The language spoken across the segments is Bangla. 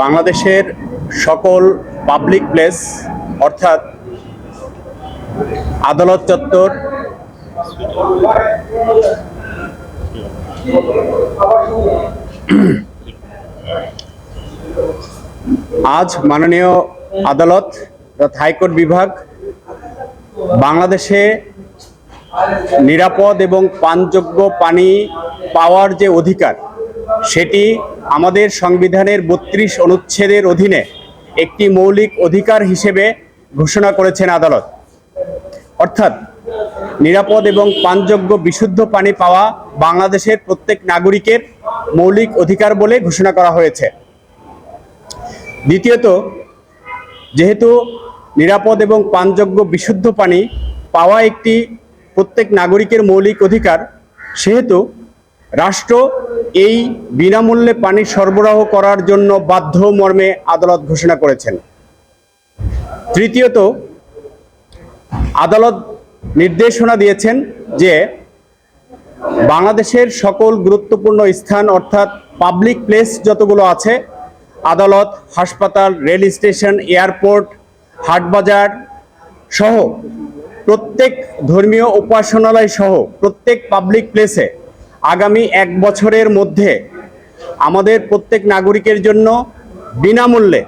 বাংলাদেশের সকল পাবলিক প্লেস অর্থাৎ আদালত চত্বর, আজ মাননীয় আদালত হাইকোর্ট বিভাগ বাংলাদেশে নিরাপদ এবং পানযোগ্য পানি পাওয়ার যে অধিকার সেটি আমাদের সংবিধানের ৩২ অনুচ্ছেদের অধীনে একটি মৌলিক অধিকার হিসেবে ঘোষণা করেছেন আদালত। অর্থাৎ নিরাপদ এবং পানযোগ্য বিশুদ্ধ পানি পাওয়া বাংলাদেশের প্রত্যেক নাগরিকের মৌলিক অধিকার বলে ঘোষণা করা হয়েছে। দ্বিতীয়ত, যেহেতু নিরাপদ এবং পানযোগ্য বিশুদ্ধ পানি পাওয়া একটি প্রত্যেক নাগরিকের মৌলিক অধিকার, সেহেতু রাষ্ট্র এই বিনামূল্যে পানি সরবরাহ করার জন্য বাধ্য মর্মে আদালত ঘোষণা করেছেন। তৃতীয়ত, আদালত নির্দেশনা দিয়েছেন যে বাংলাদেশের সকল গুরুত্বপূর্ণ স্থান অর্থাৎ পাবলিক প্লেস যতগুলো আছে, আদালত, হাসপাতাল, রেল স্টেশন, এয়ারপোর্ট, হাটবাজার সহ প্রত্যেক ধর্মীয় উপাসনালয় সহ প্রত্যেক পাবলিক প্লেসে আগামী 1 বছরের মধ্যে আমাদের প্রত্যেক নাগরিকের জন্য বিনামূল্যে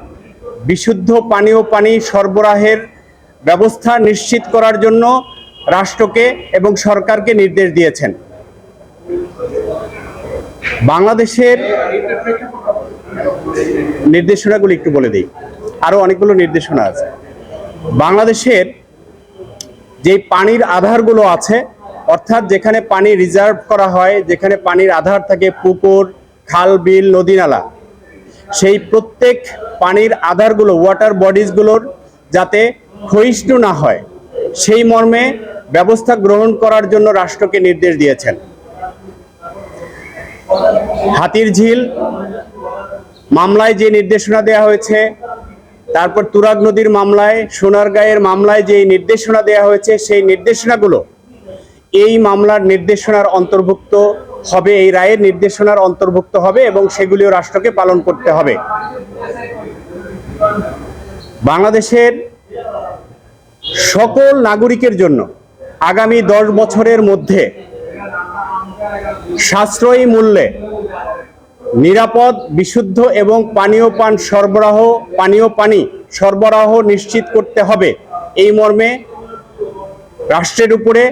বিশুদ্ধ পানীয় পানি সরবরাহের ব্যবস্থা নিশ্চিত করার জন্য রাষ্ট্রকে এবং সরকারকে নির্দেশ দিয়েছেন। বাংলাদেশের নির্দেশনাগুলো একটু বলে দিই, আরো অনেকগুলো নির্দেশনা আছে। বাংলাদেশের যে পানির আধারগুলো আছে, অর্থাৎ যেখানে পানি রিজার্ভ করা হয়, যেখানে পানির আধার থাকে, পুকুর, খাল, বিল, নদী, নালা, সেই প্রত্যেক পানির আধারগুলো, ওয়াটার বডিজগুলোর যাতে ক্ষয়িষ্ণু না হয় সেই মর্মে ব্যবস্থা গ্রহণ করার জন্য রাষ্ট্রকে নির্দেশ দিয়েছেন। হাতিরঝিল মামলায় যে নির্দেশনা দেওয়া হয়েছে, তারপর তুরাগ নদীর মামলায়, সোনারগাঁয়ের মামলায় যে নির্দেশনা দেওয়া হয়েছে, সেই নির্দেশনাগুলো এই মামলার নির্দেশনার অন্তর্ভুক্ত হবে, এই রায়ের নির্দেশনার অন্তর্ভুক্ত হবে এবং সেগুলিও রাষ্ট্রকে পালন করতে হবে। বাংলাদেশের সকল নাগরিকের জন্য আগামী 10 বছরের মধ্যে সাশ্রয়ী মূল্যে নিরাপদ, বিশুদ্ধ এবং পানীয় পানি সরবরাহ নিশ্চিত করতে হবে, এই মর্মে রাষ্ট্রের উপরে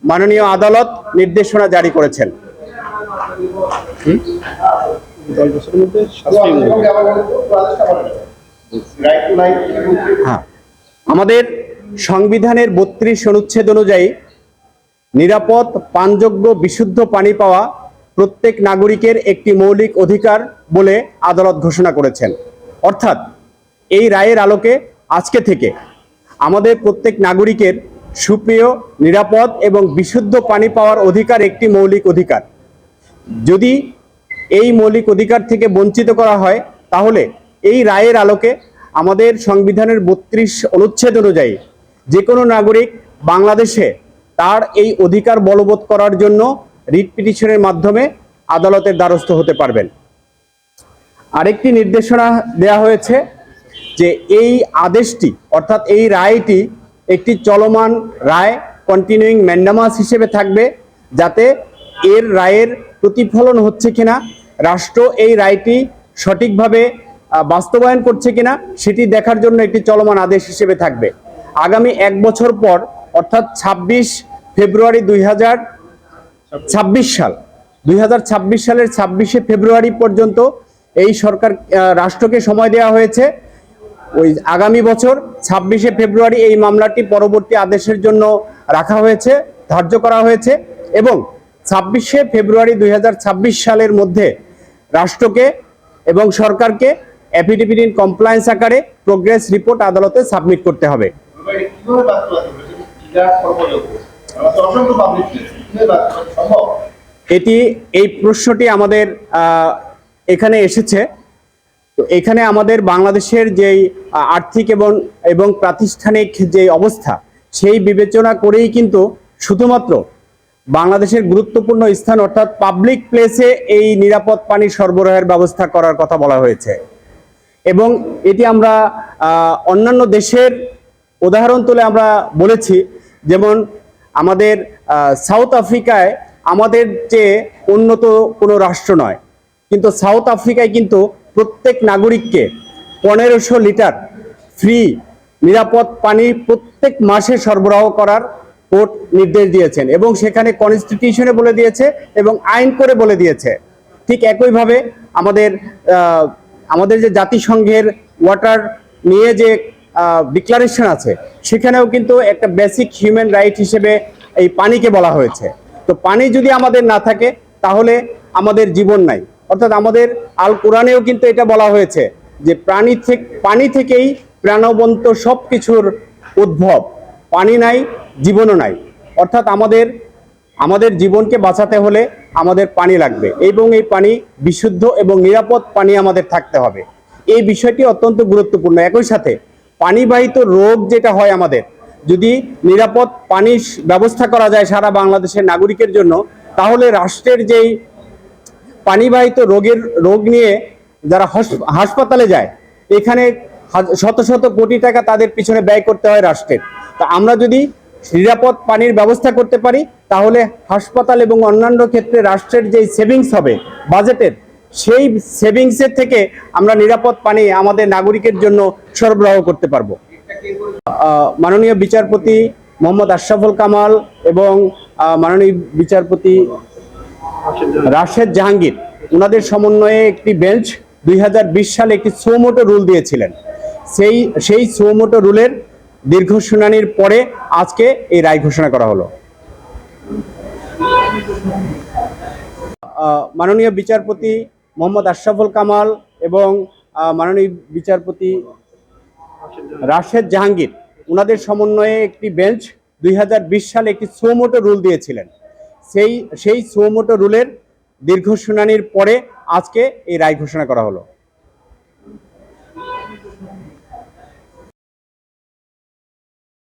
মাননীয় আদালত নির্দেশনা জারি করেছেন। আমাদের সংবিধানের 32 অনুচ্ছেদ অনুযায়ী নিরাপদ, পানযোগ্য, বিশুদ্ধ পানি পাওয়া প্রত্যেক নাগরিকের একটি মৌলিক অধিকার বলে আদালত ঘোষণা করেছেন। অর্থাৎ এই রায়ের আলোকে আজকে থেকে আমাদের প্রত্যেক নাগরিকের সুপেয়, নিরাপদ এবং বিশুদ্ধ পানি পাওয়ার অধিকার একটি মৌলিক অধিকার। যদি এই মৌলিক অধিকার থেকে বঞ্চিত করা হয়, তাহলে এই রায়ের আলোকে আমাদের সংবিধানের 32 অনুচ্ছেদ অনুযায়ী যে কোনো নাগরিক বাংলাদেশে তার এই অধিকার বলবৎ করার জন্য রিট পিটিশনের মাধ্যমে আদালতের দ্বারস্থ হতে পারবেন। আরেকটি নির্দেশনা দেয়া হয়েছে যে এই আদেশটি অর্থাৎ এই রায়টি একটি চলমান রায়, কন্টিনিউইং ম্যান্ডামাস হিসেবে থাকবে, যাতে এর রায়ের প্রতিফলন হচ্ছে কিনা, রাষ্ট্র এই রায়টি সঠিকভাবে বাস্তবায়ন করছে কিনা সেটি দেখার জন্য একটি চলমান আদেশ হিসেবে থাকবে। আগামী 1 বছর পর অর্থাৎ 26 ফেব্রুয়ারি 2026 সালের 26শে ফেব্রুয়ারি পর্যন্ত এই সরকার রাষ্ট্রকে সময় দেওয়া হয়েছে। ওই আগামী বছর 26শে ফেব্রুয়ারি এই মামলাটি পরবর্তী আদেশের জন্য রাখা হয়েছে, ধার্য করা হয়েছে এবং 26শে ফেব্রুয়ারি 2026 সালের মধ্যে রাষ্ট্রকে এবং সরকারকে অ্যাফিডেভিট ইন কমপ্লায়েন্স আকারে প্রোগ্রেস রিপোর্ট আদালতে সাবমিট করতে হবে। এই প্রশ্নটি আমাদের এখানে এসেছে। তো এখানে আমাদের বাংলাদেশের যেই আর্থিক এবং প্রাতিষ্ঠানিক যে অবস্থা, সেই বিবেচনা করেই কিন্তু শুধুমাত্র বাংলাদেশের গুরুত্বপূর্ণ স্থান অর্থাৎ পাবলিক প্লেসে এই নিরাপদ পানি সরবরাহের ব্যবস্থা করার কথা বলা হয়েছে। এবং এটি আমরা অন্যান্য দেশের উদাহরণ তুলে আমরা বলেছি, যেমন আমাদের সাউথ আফ্রিকায় আমাদের চেয়ে উন্নত কোনো রাষ্ট্র নয়, কিন্তু সাউথ আফ্রিকায় কিন্তু প্রত্যেক নাগরিককে 1500 লিটার ফ্রি নিরাপদ পানি প্রত্যেক মাসে সরবরাহ করার কোর্ট নির্দেশ দিয়েছেন, এবং সেখানে কনস্টিটিউশনে বলে দিয়েছে এবং আইন করে বলে দিয়েছে। ঠিক একইভাবে আমাদের যে জাতিসংঘের ওয়াটার নিয়ে যে ডিক্লারেশন আছে, সেখানেও কিন্তু একটা বেসিক হিউম্যান রাইট হিসেবে এই পানিকে বলা হয়েছে। তো পানি যদি আমাদের না থাকে তাহলে আমাদের জীবন নাই। অর্থাৎ আমাদের আল কোরআনেও কিন্তু এটা বলা হয়েছে যে পানি থেকেই প্রাণবন্ত সব কিছুর উদ্ভব, পানি নাই জীবনও নাই। অর্থাৎ আমাদের জীবনকে বাঁচাতে হলে আমাদের পানি লাগবে, এবং এই পানি বিশুদ্ধ এবং নিরাপদ পানি আমাদের থাকতে হবে। এই বিষয়টি অত্যন্ত গুরুত্বপূর্ণ। একই সাথে পানিবাহিত রোগ যেটা হয় আমাদের, যদি নিরাপদ পানির ব্যবস্থা করা যায় সারা বাংলাদেশের নাগরিকের জন্য, তাহলে রাষ্ট্রের যেই পানিবাহিত রোগ নিয়ে যারা হাসপাতালে যায়, এখানে শত শত কোটি টাকা তাদের পিছনে ব্যয় করতে হয় রাষ্ট্রের। তা আমরা যদি নিরাপদ পানির ব্যবস্থা করতে পারি, তাহলে হাসপাতাল এবং অন্যান্য ক্ষেত্রে রাষ্ট্রের যেই সেভিংস হবে বাজেটের, সেই সেভিংসের থেকে আমরা নিরাপদ পানি আমাদের নাগরিকের জন্য সরবরাহ করতে পারবো। মাননীয় বিচারপতি মোহাম্মদ আশরাফুল কামাল এবং মাননীয় বিচারপতি রাশেদ জাহাঙ্গীর, ওনাদের সমন্বয়ে একটি বেঞ্চ 2020 সালে একটি সুমোটো রুল দিয়েছিলেন। সেই সুমোটো রুলের দীর্ঘ শুনানির পরে আজকে এই রায় ঘোষণা করা হলো। মাননীয় বিচারপতি মোহাম্মদ আশরাফুল কামাল এবং মাননীয় বিচারপতি রাশেদ জাহাঙ্গীর, ওনাদের সমন্বয়ে একটি বেঞ্চ 2020 সালে একটি সুমোটো রুল দিয়েছিলেন। সেই সুমোটো রুলের দীর্ঘ শুনানির পরে আজকে এই রায় ঘোষণা করা হলো।